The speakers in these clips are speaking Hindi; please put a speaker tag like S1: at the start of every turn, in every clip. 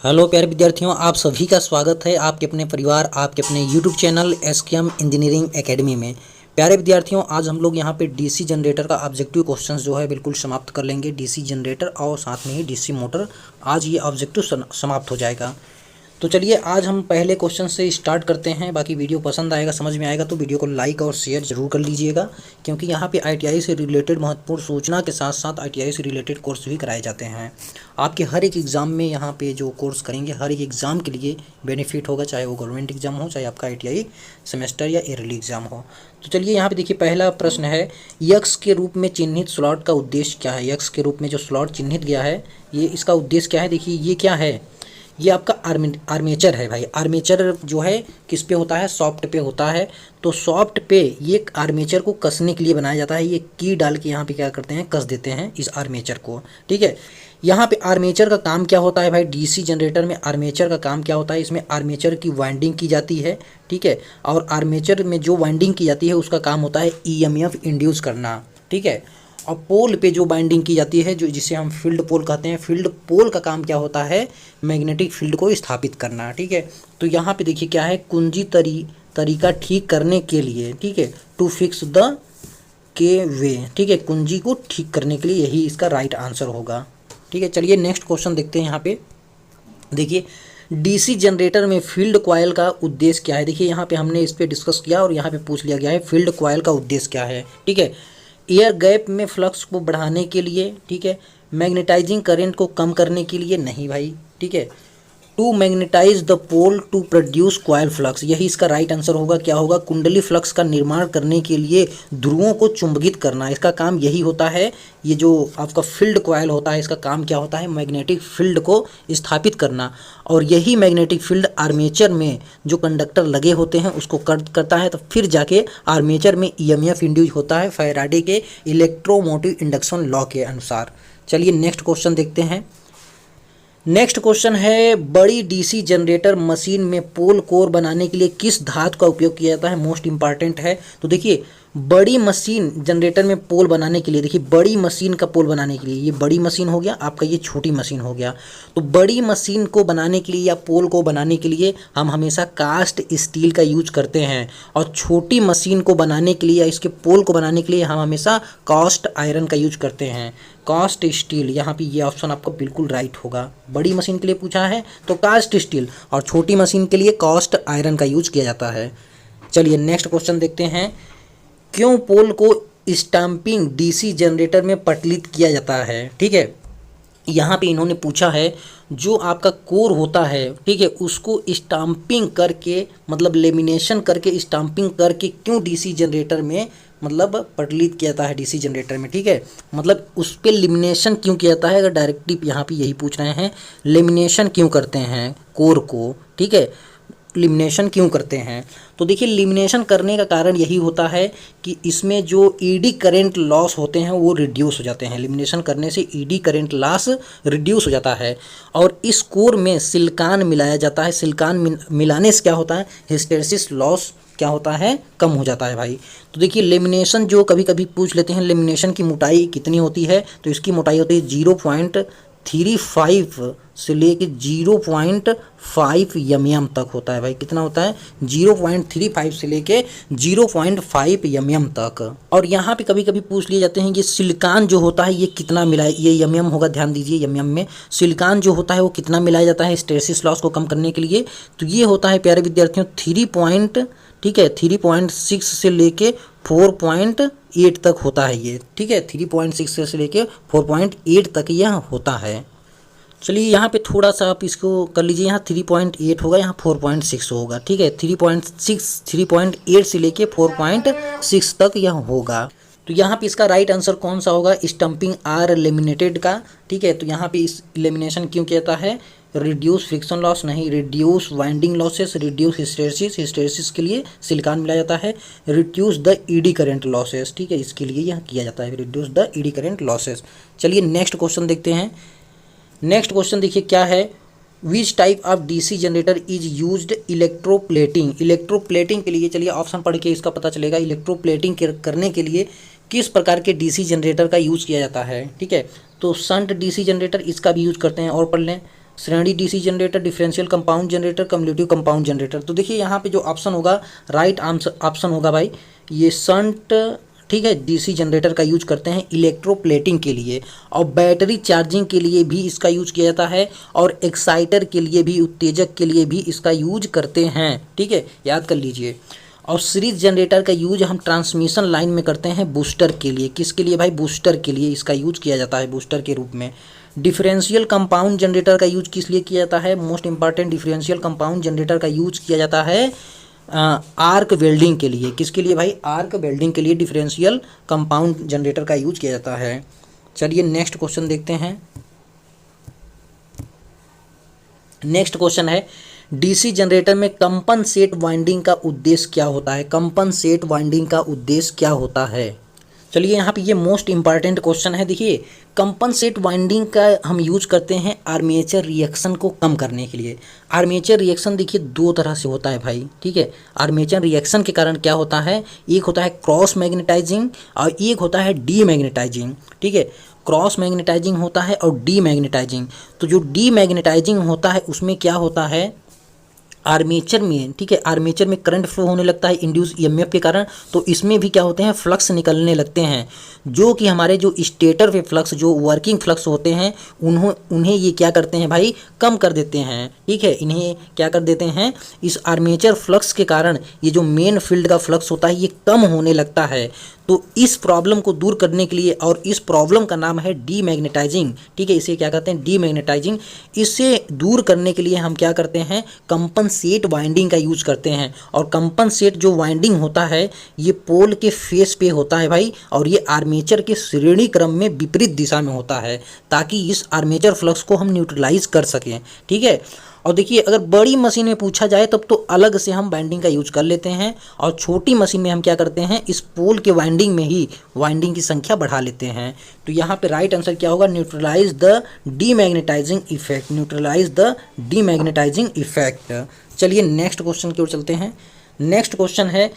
S1: हेलो प्यारे विद्यार्थियों, आप सभी का स्वागत है आपके अपने परिवार, आपके अपने YouTube channel SKM engineering academy में। प्यारे विद्यार्थियों, आज हम लोग यहाँ पे डीसी जनरेटर का ऑब्जेक्टिव क्वेश्चंस जो है बिल्कुल समाप्त कर लेंगे। डीसी जनरेटर और साथ में ही डीसी मोटर, आज ये ऑब्जेक्टिव समाप्त हो जाएगा। तो चलिए आज हम पहले क्वेश्चन से स्टार्ट करते हैं। बाकी वीडियो पसंद आएगा, समझ में आएगा तो वीडियो को लाइक और शेयर जरूर कर लीजिएगा, क्योंकि यहाँ पे आईटीआई से रिलेटेड महत्वपूर्ण सूचना के साथ साथ आईटीआई से रिलेटेड कोर्स भी कराए जाते हैं। आपके हर एक एग्ज़ाम में यहाँ पे जो कोर्स करेंगे हर एक एग्ज़ाम के लिए बेनिफिट होगा, चाहे वो गवर्नमेंट एग्जाम हो, चाहे आपका आईटीआई सेमेस्टर या ईयरली एग्जाम हो। तो चलिए यहाँ पे देखिए, पहला प्रश्न है, यक्स के रूप में चिन्हित स्लॉट का उद्देश्य क्या है। यक्स के रूप में जो स्लॉट चिन्हित गया है, ये इसका उद्देश्य क्या है। देखिए ये क्या है, ये आपका आर्मेचर है भाई। आर्मेचर जो है किस पे होता है, सॉफ्ट पे होता है। तो सॉफ्ट पे ये आर्मेचर को कसने के लिए बनाया जाता है। ये की डाल के यहाँ पे क्या करते हैं, कस देते हैं इस आर्मेचर को। ठीक है, यहाँ पे आर्मेचर का काम क्या होता है भाई, डीसी जनरेटर में आर्मेचर का काम क्या होता है, इसमें आर्मेचर की वाइंडिंग की जाती है। ठीक है, और आर्मेचर में जो वाइंडिंग की जाती है उसका काम होता है ईएमएफ इंड्यूस करना। ठीक है, और पोल पे जो बाइंडिंग की जाती है, जो जिसे हम फील्ड पोल कहते हैं, फील्ड पोल का काम क्या होता है, मैग्नेटिक फील्ड को स्थापित करना। ठीक है, तो यहाँ पे देखिए क्या है, कुंजी तरीका ठीक करने के लिए, ठीक है, टू फिक्स द के वे। ठीक है, कुंजी को ठीक करने के लिए यही इसका राइट आंसर होगा। ठीक है, चलिए नेक्स्ट क्वेश्चन देखते हैं। यहाँ पे देखिए, डीसी जनरेटर में फील्ड कॉइल का उद्देश्य क्या है। देखिए यहाँ पे हमने इस पर डिस्कस किया और यहाँ पे पूछ लिया गया है फील्ड कॉइल का उद्देश्य क्या है। ठीक है, एयर गैप में फ्लक्स को बढ़ाने के लिए, ठीक है, मैग्नेटाइजिंग करंट को कम करने के लिए नहीं भाई। ठीक है, to magnetise the pole to produce coil flux, यही इसका राइट आंसर होगा। क्या होगा, कुंडली फ्लक्स का निर्माण करने के लिए ध्रुवों को चुंबकित करना, इसका काम यही होता है। ये जो आपका फील्ड कॉइल होता है, इसका काम क्या होता है, मैग्नेटिक फील्ड को स्थापित करना। और यही मैग्नेटिक फील्ड आर्मेचर में जो कंडक्टर लगे होते हैं उसको करता है, तो फिर जाके आर्मेचर में ईएमएफ इंड्यूस होता है फैराडे के इलेक्ट्रोमोटिव इंडक्शन लॉ के अनुसार। चलिए नेक्स्ट क्वेश्चन देखते हैं। नेक्स्ट क्वेश्चन है, बड़ी डीसी जनरेटर मशीन में पोल कोर बनाने के लिए किस धातु का उपयोग किया जाता है। मोस्ट इंपॉर्टेंट है। तो देखिए, बड़ी मशीन जनरेटर में पोल बनाने के लिए, देखिए बड़ी मशीन का पोल बनाने के लिए, ये बड़ी मशीन हो गया आपका, ये छोटी मशीन हो गया। तो बड़ी मशीन को बनाने के लिए या पोल को बनाने के लिए हम हमेशा कास्ट स्टील का यूज करते हैं, और छोटी मशीन को बनाने के लिए या इसके पोल को बनाने के लिए हम हमेशा कास्ट आयरन का यूज करते हैं, कास्ट स्टील। यहाँ पे ये ऑप्शन आपका बिल्कुल राइट होगा। बड़ी मशीन के लिए पूछा है तो कास्ट स्टील, और छोटी मशीन के लिए कास्ट आयरन का यूज किया जाता है। चलिए नेक्स्ट क्वेश्चन देखते हैं, क्यों पोल को स्टैंपिंग डीसी जनरेटर में पटलित किया जाता है। ठीक है, यहाँ पे इन्होंने पूछा है जो आपका कोर होता है, ठीक है, उसको स्टैंपिंग करके, मतलब लेमिनेशन करके, स्टैंपिंग करके क्यों डीसी जनरेटर में मतलब पटलित किया जाता है डीसी जनरेटर में। ठीक है, मतलब उस पर लेमिनेशन क्यों किया जाता है, अगर डायरेक्टली यहाँ पे यही पूछ रहे हैं, लेमिनेशन क्यों करते हैं कोर को। ठीक है, लिमिनेशन क्यों करते हैं, तो देखिए लिमिनेशन करने का कारण यही होता है कि इसमें जो ईडी करंट लॉस होते हैं वो रिड्यूस हो जाते हैं। लिमिनेशन करने से ईडी करंट लॉस रिड्यूस हो जाता है, और इस कोर में सिलिकॉन मिलाया जाता है। सिलिकॉन मिलाने से क्या होता है, हिस्टेरेसिस लॉस क्या होता है, कम हो जाता है भाई। तो देखिए लेमिनेशन जो कभी कभी पूछ लेते हैं, लेमिनेशन की मोटाई कितनी होती है, तो इसकी मोटाई होती है 0.35 से लेके 0.5 mm तक होता है भाई। कितना होता है, 0.35 से लेके 0.5 mm तक। और यहाँ पे कभी कभी पूछ लिए जाते हैं कि सिलिकॉन जो होता है ये कितना मिलाया, ये mm होगा, ध्यान दीजिए mm में सिलिकॉन जो होता है वो कितना मिलाया जाता है हिस्टेरेसिस लॉस को कम करने के लिए। तो ये होता है प्यारे विद्यार्थियों 3.6 से लेके 4.8 तक होता है ये। ठीक है, 3.6 से लेके 4.8 तक यह होता है। चलिए यहाँ पे थोड़ा सा आप इसको कर लीजिए, यहाँ 3.8 होगा, यहाँ 4.6 होगा। ठीक है, 3.8 से लेके 4.6 तक यह होगा। तो यहाँ पे इसका राइट आंसर कौन सा होगा, स्टम्पिंग आर लेमिनेटेड का। ठीक है, तो यहाँ पे इस लेमिनेशन क्यों कहता है, रिड्यूस फ्रिक्शन लॉस नहीं, reduce winding losses, reduce hysteresis, hysteresis के लिए सिलिकॉन मिलाया जाता है, reduce the eddy current losses. ठीक है, इसके लिए यह किया जाता है, reduce the eddy current losses. चलिए नेक्स्ट क्वेश्चन देखते हैं। नेक्स्ट क्वेश्चन देखिए क्या है, which type of DC generator is used electroplating. Electroplating के लिए चलिए ऑप्शन पढ़ के इसका पता चलेगा, इलेक्ट्रोप्लेटिंग करने के लिए किस प्रकार के डीसी जनरेटर का यूज़ किया जाता है। ठीक है, तो शंट डीसी जनरेटर इसका भी यूज करते हैं, और पढ़ लें श्रेणी DC generator, differential compound generator, cumulative compound generator. तो देखिए यहाँ पे जो ऑप्शन होगा, राइट ऑप्शन होगा भाई ये शंट, ठीक है, डीसी जनरेटर का यूज करते हैं इलेक्ट्रोप्लेटिंग के लिए, और बैटरी चार्जिंग के लिए भी इसका यूज किया जाता है, और एक्साइटर के लिए भी, उत्तेजक के लिए भी इसका यूज करते हैं, ठीक है, याद कर लीजिए। और सीरीज जनरेटर का यूज हम ट्रांसमिशन लाइन में करते हैं बूस्टर के लिए। किसके लिए भाई? बूस्टर के लिए इसका यूज किया जाता है, बूस्टर के रूप में। डिफरेंशियल कंपाउंड जनरेटर का यूज किस लिए किया जाता है? Most important, differential compound generator का यूज किया जाता है आर्क वेल्डिंग के लिए। किसके लिए भाई? आर्क वेल्डिंग के लिए डिफरेंशियल कंपाउंड जनरेटर का यूज किया जाता है। चलिए नेक्स्ट क्वेश्चन देखते हैं। नेक्स्ट क्वेश्चन है, डीसी जनरेटर में कंपनसेट वाइंडिंग का उद्देश्य क्या होता है? कंपनसेट वाइंडिंग का उद्देश्य क्या होता है? चलिए यहाँ पे ये मोस्ट इंपॉर्टेंट क्वेश्चन है। देखिए, कंपनसेट वाइंडिंग का हम यूज करते हैं आर्मेचर रिएक्शन को कम करने के लिए। आर्मेचर रिएक्शन देखिए दो तरह से होता है भाई, ठीक है। आर्मेचर रिएक्शन के कारण क्या होता है? एक होता है क्रॉस मैग्नेटाइजिंग और एक होता है डी मैग्नेटाइजिंग, ठीक है। क्रॉस मैग्नेटाइजिंग होता है और डी मैग्नेटाइजिंग। तो जो डी मैग्नेटाइजिंग होता है उसमें क्या होता है, आर्मेचर में, ठीक है, आर्मेचर में करंट फ्लो होने लगता है इंड्यूस ईएमएफ के कारण। तो इसमें भी क्या होते हैं, फ्लक्स निकलने लगते हैं, जो कि हमारे जो स्टेटर पे फ्लक्स, जो वर्किंग फ्लक्स होते हैं, उन्हें ये क्या करते हैं भाई, कम कर देते हैं, ठीक है। इन्हें क्या कर देते हैं, इस आर्मेचर फ्लक्स के कारण ये जो मेन फील्ड का फ्लक्स होता है ये कम होने लगता है। तो इस प्रॉब्लम को दूर करने के लिए, और इस प्रॉब्लम का नाम है डीमैग्नेटाइजिंग, ठीक है, इसे क्या कहते हैं, डीमैग्नेटाइजिंग। इसे दूर करने के लिए हम क्या करते हैं, कंपनसेट वाइंडिंग का यूज करते हैं। और कंपनसेट जो वाइंडिंग होता है ये पोल के फेस पे होता है भाई, और ये आर्मेचर के श्रेणी क्रम में विपरीत दिशा में होता है, ताकि इस आर्मेचर फ्लक्स को हम न्यूट्रलाइज कर सकें, ठीक है। और देखिए, अगर बड़ी मशीन में पूछा जाए तब तो अलग से हम वाइंडिंग का यूज कर लेते हैं, और छोटी मशीन में हम क्या करते हैं, इस पोल के वाइंडिंग में ही वाइंडिंग की संख्या बढ़ा लेते हैं। तो यहाँ पे राइट आंसर क्या होगा, neutralise the demagnetising effect, neutralise the demagnetising effect. चलिए नेक्स्ट क्वेश्चन की ओर चलते हैं। नेक्स्ट क्वेश्चन है,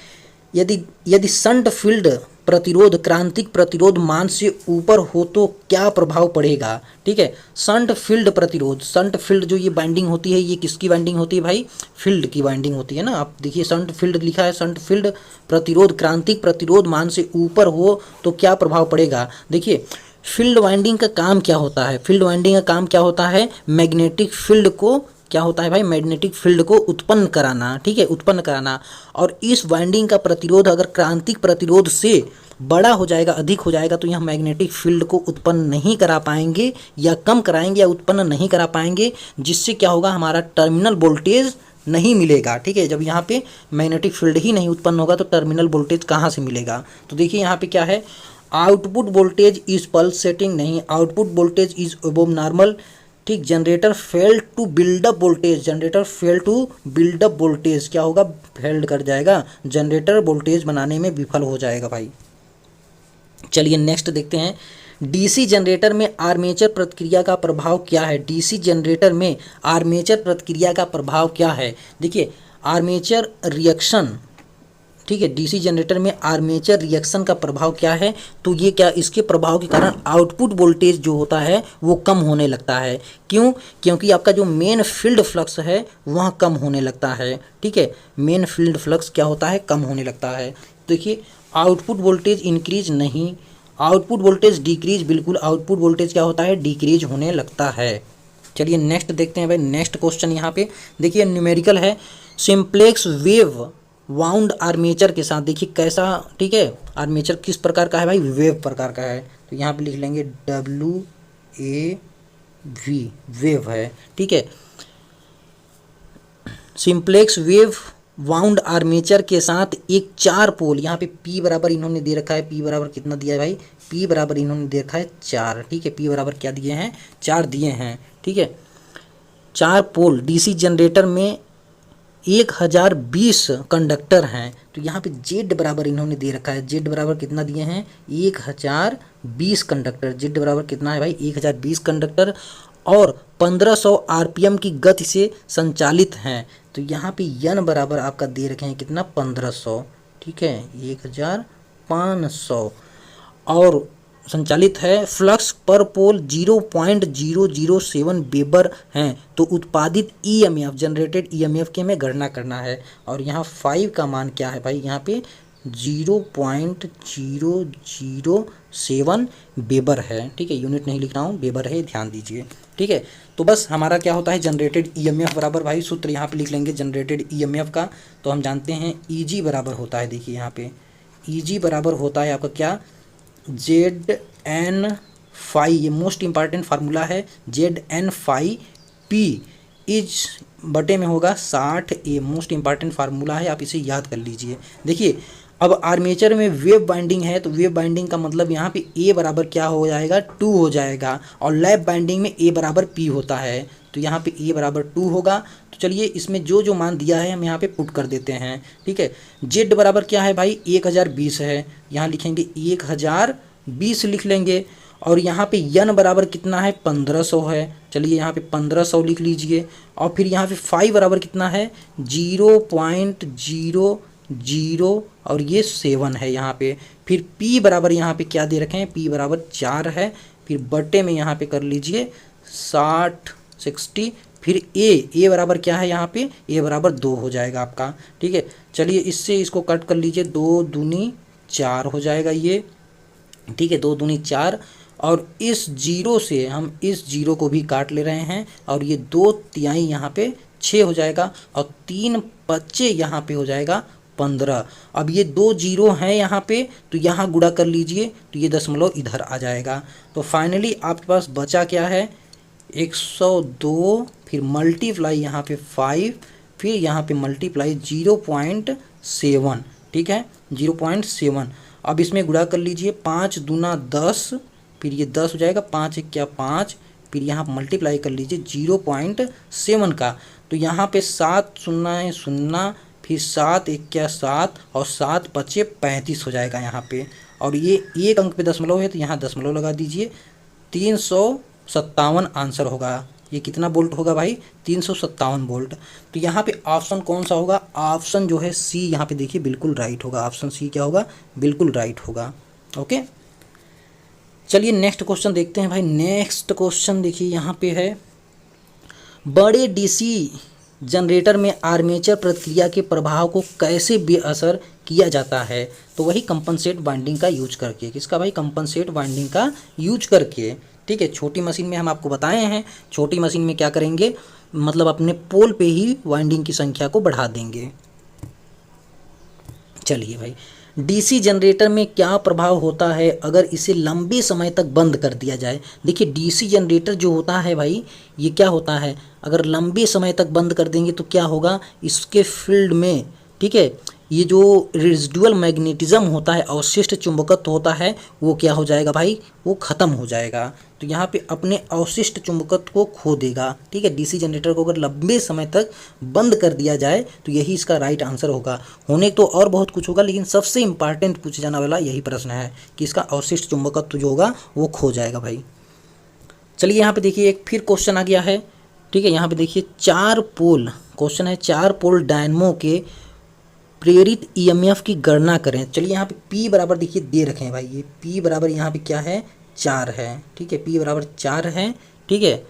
S1: यदि शंट फील्ड प्रतिरोध क्रांतिक प्रतिरोध मान से ऊपर हो तो क्या प्रभाव पड़ेगा, ठीक है। शंट फील्ड प्रतिरोध, शंट फील्ड जो ये बाइंडिंग होती है, ये किसकी बाइंडिंग होती है भाई, फील्ड की बाइंडिंग होती है ना। आप देखिए शंट फील्ड लिखा है, शंट फील्ड प्रतिरोध क्रांतिक प्रतिरोध मान से ऊपर हो तो क्या प्रभाव पड़ेगा। देखिए, फील्ड वाइंडिंग का काम क्या होता है, फील्ड वाइंडिंग का काम क्या होता है, मैग्नेटिक फील्ड को क्या होता है भाई, मैग्नेटिक फील्ड को उत्पन्न कराना, ठीक है, उत्पन्न कराना। और इस वाइंडिंग का प्रतिरोध अगर क्रांतिक प्रतिरोध से बड़ा हो जाएगा, अधिक हो जाएगा, तो यह मैग्नेटिक फील्ड को उत्पन्न नहीं करा पाएंगे, या कम कराएंगे, या उत्पन्न नहीं करा पाएंगे, जिससे क्या होगा, हमारा टर्मिनल वोल्टेज नहीं मिलेगा, ठीक है। जब यहाँ पे मैग्नेटिक फील्ड ही नहीं उत्पन्न होगा तो टर्मिनल वोल्टेज कहाँ से मिलेगा। तो देखिए यहाँ पे क्या है, आउटपुट वोल्टेज इज पल्सेटिंग, नहीं, output voltage is above normal, ठीक। Generator fail to build up voltage, generator fail to build up voltage, क्या होगा, फेल्ड कर जाएगा, जनरेटर वोल्टेज बनाने में विफल हो जाएगा भाई। चलिए नेक्स्ट देखते हैं, डीसी जनरेटर में आर्मेचर प्रतिक्रिया का प्रभाव क्या है। डीसी जनरेटर में आर्मेचर प्रतिक्रिया का प्रभाव क्या है। देखिए, आर्मेचर रिएक्शन, ठीक है, डीसी जनरेटर में आर्मेचर रिएक्शन का प्रभाव क्या है, तो ये क्या, इसके प्रभाव के कारण आउटपुट वोल्टेज जो होता है वो कम होने लगता है। क्यों? क्योंकि आपका जो मेन फील्ड फ्लक्स है वह कम होने लगता है, ठीक है, मेन फील्ड फ्लक्स क्या होता है, कम होने लगता है। देखिए, आउटपुट वोल्टेज इंक्रीज नहीं, आउटपुट वोल्टेज डिक्रीज, बिल्कुल आउटपुट वोल्टेज क्या होता है, डिक्रीज होने लगता है। चलिए नेक्स्ट देखते हैं भाई। नेक्स्ट क्वेश्चन यहाँ पे देखिए न्यूमेरिकल है, सिंप्लेक्स वेव वाउंड आर्मेचर के साथ, देखिए कैसा, ठीक है, आर्मेचर किस प्रकार का है भाई, वेव प्रकार का है। तो यहाँ पे लिख लेंगे WAV, वेव है, ठीक है। सिंप्लेक्स वेव वाउंड आर्मेचर के साथ एक 4 पोल, यहाँ पे P बराबर इन्होंने दे रखा है, P बराबर कितना दिया है भाई, P बराबर इन्होंने दे रखा है 4, ठीक है, P बराबर क्या दिए हैं, 4 दिए हैं, ठीक है। 4 पोल डीसी जनरेटर में 1020 कंडक्टर हैं। तो यहाँ पे Z बराबर इन्होंने दे रखा है, Z बराबर कितना दिए हैं, 1020 कंडक्टर, Z बराबर कितना है भाई, 1020 कंडक्टर, और 1500 आरपीएम की गति से संचालित हैं। तो यहाँ पे N बराबर आपका दे रखे हैं कितना, 1500, ठीक है, 1500, और संचालित है, फ्लक्स पर पोल 0.007 वेबर हैं, तो उत्पादित ईएमएफ, जनरेटेड ईएमएफ की हमें गणना करना है। और यहाँ 5 का मान क्या है भाई, यहाँ पे 0.007 वेबर है, ठीक है, यूनिट नहीं लिख रहा हूँ, वेबर है, ध्यान दीजिए, ठीक है। तो बस हमारा क्या होता है, जनरेटेड ईएमएफ बराबर भाई, सूत्र यहाँ पे लिख लेंगे जनरेटेड ईएमएफ का, तो हम जानते हैं ईजी बराबर होता है, देखिए यहाँ पे ईजी बराबर होता है आपका क्या, जेड एन फाई, ये मोस्ट इंपॉर्टेंट फार्मूला है, Z N phi P is बटे में होगा 60 ए, मोस्ट इंपॉर्टेंट फार्मूला है, आप इसे याद कर लीजिए। देखिए अब आर्मेचर में वेव बाइंडिंग है, तो वेव बाइंडिंग का मतलब यहाँ पे ए बराबर क्या हो जाएगा, 2 हो जाएगा, और लैप बाइंडिंग में ए बराबर पी होता है, तो यहाँ पे ए बराबर 2 होगा। तो चलिए इसमें जो जो मान दिया है हम यहाँ पे पुट कर देते हैं, ठीक है। जेड बराबर क्या है भाई, 1020 है, यहाँ लिखेंगे 1020 लिख लेंगे, और यहाँ पे यन बराबर कितना है, 1500 है, चलिए यहाँ पे 1500 लिख लीजिए, और फिर यहाँ पे फाई बराबर कितना है, 0.007 और ये 7 है यहाँ पे, फिर P बराबर यहाँ पे क्या दे रखे हैं, P बराबर 4 है, फिर बटे में यहाँ पे कर लीजिए 60 फिर ए बराबर क्या है, यहाँ पे ए बराबर 2 हो जाएगा आपका, ठीक है। चलिए इससे इसको कट कर लीजिए, 2 दूनी 4 हो जाएगा ये, ठीक है, 2 दूनी 4, और इस जीरो से हम इस जीरो को भी काट ले रहे हैं, और ये 2 तिहाई यहाँ पे 6 हो जाएगा, और 3 बच्चे यहाँ पे हो जाएगा 15। अब ये 2 जीरो हैं यहाँ पे, तो यहाँ गुणा कर लीजिए, तो ये दशमलव इधर आ जाएगा। तो फाइनली आपके पास बचा क्या है, 102, फिर मल्टीप्लाई यहाँ पे 5, फिर यहाँ पे मल्टीप्लाई 0.7, ठीक है, 0.7। अब इसमें गुणा कर लीजिए, 5 दूना 10, फिर ये 10 हो जाएगा, 5 एक क्या 5, फिर यहाँ मल्टीप्लाई कर लीजिए 0.7 का, तो यहाँ पे 7 शून्य 0, फिर 7 एक क्या 7, और 7 बचे 35 हो जाएगा यहाँ पे, और ये एक अंक पे दशमलव है, तो यहाँ दशमलव लगा दीजिए, 357 आंसर होगा। ये कितना वोल्ट होगा भाई, 357 वोल्ट। तो यहाँ पे ऑप्शन कौन सा होगा, ऑप्शन जो है सी, यहाँ पे देखिए बिल्कुल राइट होगा, ऑप्शन सी क्या होगा, बिल्कुल राइट होगा। ओके, चलिए नेक्स्ट क्वेश्चन देखते हैं भाई। नेक्स्ट क्वेश्चन देखिए यहाँ पे है, बड़े डीसी जनरेटर में आर्मेचर प्रतिक्रिया के प्रभाव को कैसे बेअसर किया जाता है, तो वही कंपनसेट बाइंडिंग का यूज करके, किसका भाई, कंपनसेट बाइंडिंग का यूज करके, ठीक है। छोटी मशीन में हम आपको बताए हैं, छोटी मशीन में क्या करेंगे, मतलब अपने पोल पे ही वाइंडिंग की संख्या को बढ़ा देंगे। चलिए भाई, डीसी जनरेटर में क्या प्रभाव होता है अगर इसे लंबे समय तक बंद कर दिया जाए। देखिए डीसी जनरेटर जो होता है भाई, ये क्या होता है, अगर लंबे समय तक बंद कर देंगे तो क्या होगा, इसके फील्ड में, ठीक है, ये जो रेजिडुअल मैग्नेटिज्म होता है, अवशिष्ट चुंबकत्व होता है, वो क्या हो जाएगा भाई, वो ख़त्म हो जाएगा। तो यहाँ पे अपने अवशिष्ट चुंबकत्व को खो देगा, ठीक है। डीसी जनरेटर को अगर लंबे समय तक बंद कर दिया जाए तो यही इसका राइट आंसर होगा। होने तो और बहुत कुछ होगा, लेकिन सबसे इंपॉर्टेंट पूछा जाने वाला यही प्रश्न है कि इसका अवशिष्ट चुंबकत्व जो होगा वो खो जाएगा भाई। चलिए यहाँ पे देखिए एक फिर क्वेश्चन आ गया है, ठीक है। यहाँ पे देखिए 4 पोल क्वेश्चन है, 4 पोल डायनमो के प्रेरित ईएमएफ की गणना करें। चलिए यहाँ पे P बराबर देखिए दे रखे हैं भाई, ये P बराबर यहाँ पे क्या है, 4 है, ठीक है, P बराबर 4 है, ठीक है।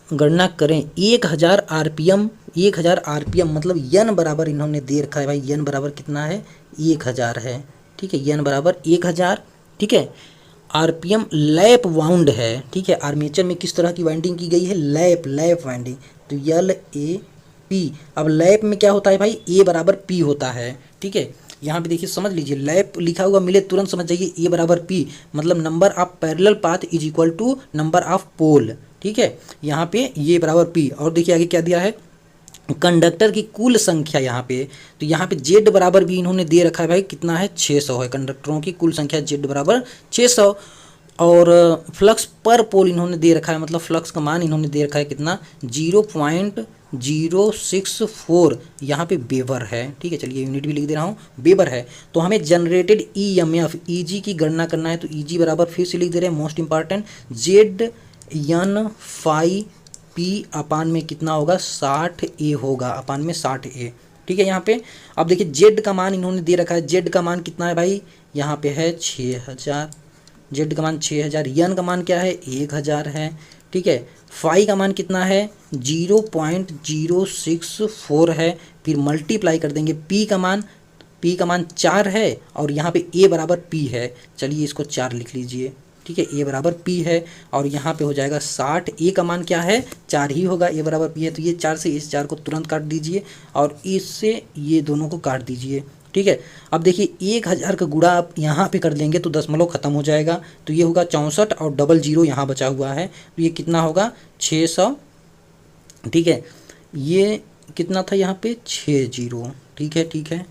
S1: गणना करें 1000 आरपीएम, 1000 आरपीएम मतलब यन बराबर इन्होंने दे रखा है भाई, यन बराबर कितना है, 1000 है, ठीक है, यन बराबर 1000, ठीक है। आरपीएम लैप वाउंड है, ठीक है। आर्मेचर में किस तरह की वाइंडिंग की गई है, लैप वाइंडिंग, तो LAP। अब लैप में क्या होता है भाई, A बराबर P होता है, ठीक है। यहाँ पे देखिए समझ लीजिए, लैप लिखा हुआ मिले तुरंत समझ जाइए A बराबर P, मतलब number of parallel path is equal to number of pole, ठीक है। यहाँ पे ये बराबर P, और देखिए आगे क्या दिया है, कंडक्टर की कुल संख्या यहाँ पे, तो यहाँ पे Z बराबर भी इन्होंने दे रखा है भाई, कितना है, 600 है, कंडक्टरों की कुल संख्या Z बराबर 600, और फ्लक्स पर पोल इन्होंने दे रखा है, मतलब फ्लक्स का मान इन्होंने दे रखा है कितना, 0.064 यहाँ पे वेबर है, ठीक है। चलिए यूनिट भी लिख दे रहा हूँ, वेबर है। तो हमें जनरेटेड ईएमएफ ईजी की गणना करना है, तो ईजी बराबर फिर से लिख दे रहे हैं, most important, ZN phi P upon में कितना होगा, 60A होगा, अपान में 60A, ठीक है। यहाँ पे अब देखिए Z का मान इन्होंने दे रखा है, Z का मान कितना है भाई, यहाँ पे है 6000, जेड का मान 6000, यन का मान क्या है 1000 है, ठीक है। फाई का मान कितना है 0.064 है, फिर मल्टीप्लाई कर देंगे पी का मान 4 है और यहाँ पे ए बराबर पी है, चलिए इसको 4 लिख लीजिए, ठीक है। ए बराबर पी है और यहाँ पे हो जाएगा 60, ए का मान क्या है 4 ही होगा, ए बराबर पी है, तो ये 4 से इस 4 को तुरंत काट दीजिए और इससे ये दोनों को काट दीजिए, ठीक है। अब देखिए 1000 का गुणा आप यहाँ पे कर लेंगे तो दशमलव खत्म हो जाएगा, तो ये होगा 64 और डबल जीरो यहाँ बचा हुआ है, तो ये कितना होगा 600, ठीक है। ये कितना था यहाँ पे 60, ठीक है, ठीक है,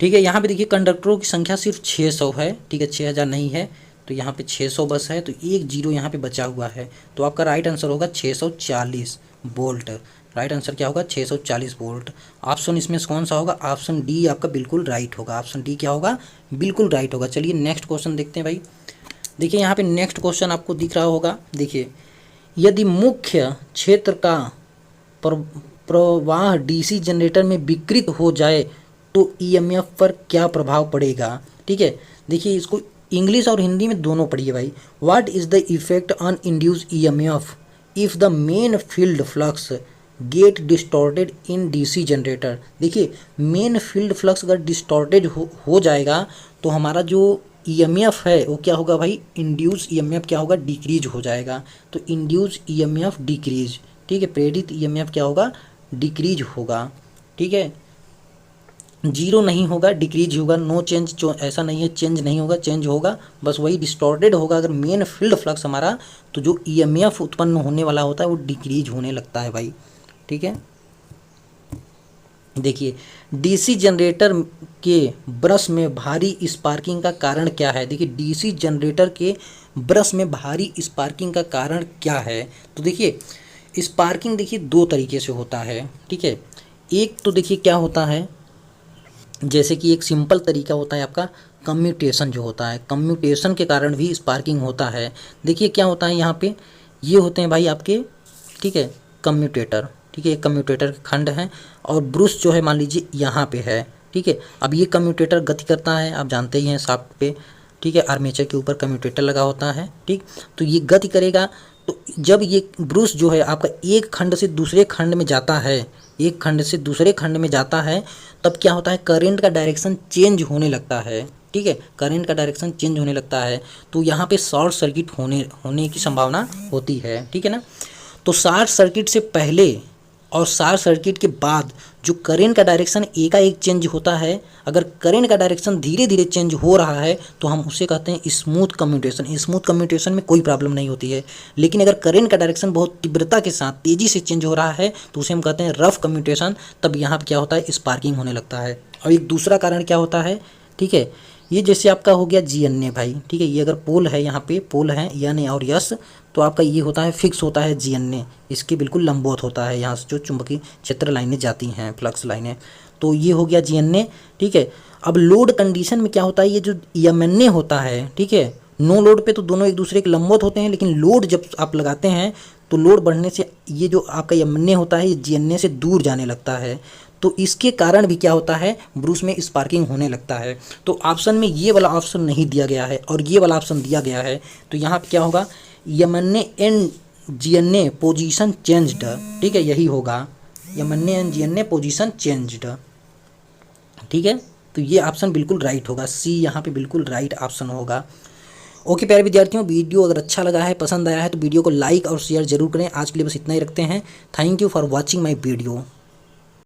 S1: ठीक है। यहाँ पे देखिए कंडक्टरों की संख्या सिर्फ 600 है, ठीक है, 6000 नहीं है, तो यहाँ पे 600 बस है, तो एक जीरो यहाँ पे बचा हुआ है, तो आपका राइट आंसर होगा 640 वोल्ट। राइट आंसर क्या होगा 640 वोल्ट। ऑप्शन इसमें कौन सा होगा, ऑप्शन डी आपका बिल्कुल राइट होगा, ऑप्शन डी क्या होगा बिल्कुल राइट होगा। चलिए नेक्स्ट क्वेश्चन देखते हैं भाई। देखिए यहाँ पे नेक्स्ट क्वेश्चन आपको दिख रहा होगा, देखिए यदि मुख्य क्षेत्र का प्रवाह डीसी जनरेटर में विकृत हो जाए तो ईएमएफ पर क्या प्रभाव पड़ेगा, ठीक है। देखिए इसको इंग्लिश और हिंदी में दोनों पढ़िए भाई। What is the effect on induce EMF if the main field flux get distorted in DC generator. देखिए मेन फील्ड फ्लक्स अगर डिस्टॉर्टेड हो जाएगा तो हमारा जो ईएमएफ है वो क्या होगा भाई, इंड्यूस ईएमएफ क्या होगा डिक्रीज हो जाएगा, तो इंड्यूस ईएमएफ डिक्रीज, ठीक है। प्रेरित ईएमएफ क्या होगा डिक्रीज होगा, ठीक है, जीरो नहीं होगा डिक्रीज होगा, नो चेंज, जो ऐसा नहीं है चेंज नहीं होगा, चेंज होगा, बस वही डिस्टॉर्टेड होगा अगर मेन फील्ड फ्लक्स हमारा, तो जो ईएमएफ उत्पन्न होने वाला होता है वो डिक्रीज होने लगता है भाई, ठीक है। देखिए डीसी जनरेटर के ब्रश में भारी स्पार्किंग का कारण क्या है। देखिए डीसी जनरेटर के ब्रश में भारी स्पार्किंग का कारण क्या है, तो देखिए स्पार्किंग देखिए दो तरीके से होता है, ठीक है। एक तो देखिए क्या होता है, जैसे कि एक सिंपल तरीका होता है आपका कम्यूटेशन जो होता है, कम्यूटेशन के कारण भी स्पार्किंग होता है। देखिए क्या होता है यहाँ पे, ये होते हैं भाई आपके, ठीक है, कम्यूटेटर, ठीक है, एक कम्यूटेटर खंड है और ब्रुश जो है मान लीजिए यहाँ पे है, ठीक है। अब ये कम्यूटेटर गति करता है, आप जानते ही हैं शाफ्ट पे, ठीक है, आर्मेचर के ऊपर कम्यूटेटर लगा होता है, ठीक, तो ये गति करेगा, तो जब ये ब्रुश जो है आपका एक खंड से दूसरे खंड में जाता है, एक खंड से दूसरे खंड में जाता है, तब क्या होता है करंट का डायरेक्शन चेंज होने लगता है, ठीक है, करंट का डायरेक्शन चेंज होने लगता है, तो यहाँ पे शॉर्ट सर्किट होने की संभावना होती है, ठीक है ना। तो शॉर्ट सर्किट से पहले और शॉर्ट सर्किट के बाद जो करंट का डायरेक्शन एकाएक चेंज होता है, अगर करंट का डायरेक्शन धीरे धीरे चेंज हो रहा है तो हम उसे कहते हैं स्मूथ कम्यूटेशन। स्मूथ कम्यूटेशन में कोई प्रॉब्लम नहीं होती है, लेकिन अगर करंट का डायरेक्शन बहुत तीव्रता के साथ तेज़ी से चेंज हो रहा है तो उसे हम कहते हैं रफ कम्यूटेशन। तब यहाँ पर क्या होता है स्पार्किंग होने लगता है। और एक दूसरा कारण क्या होता है, ठीक है, ये जैसे आपका हो गया जीएनए भाई, ठीक है, ये अगर पोल है, यहाँ पे पोल है एन और यस, तो आपका ये होता है फिक्स होता है जीएनए, इसके बिल्कुल लंबवत होता है, यहाँ से जो चुंबकीय क्षेत्र लाइनें जाती हैं, फ्लक्स लाइनें, तो ये हो गया जीएनए, ठीक है। अब लोड कंडीशन में क्या होता है, ये जो ईएमएनए होता है, ठीक है, नो लोड पे तो दोनों एक दूसरे के लंबवत होते हैं, लेकिन लोड जब आप लगाते हैं तो लोड बढ़ने से ये जो आपका ईएमएनए होता है ये जीएनए से दूर जाने लगता है, तो इसके कारण भी क्या होता है ब्रूस में स्पार्किंग होने लगता है। तो ऑप्शन में ये वाला ऑप्शन नहीं दिया गया है और ये वाला ऑप्शन दिया गया है, तो यहाँ पे क्या होगा ईएमएनए एंड जीएनए पोजीशन चेंज्ड, ठीक है, यही होगा ईएमएनए एंड जीएनए पोजीशन चेंज्ड, ठीक है। तो ये ऑप्शन बिल्कुल राइट होगा, सी यहाँ पे बिल्कुल राइट ऑप्शन होगा। ओके प्यारे विद्यार्थियों, वीडियो अगर अच्छा लगा है, पसंद आया है तो वीडियो को लाइक और शेयर जरूर करें। आज के लिए बस इतना ही रखते हैं। Thank you for watching my video.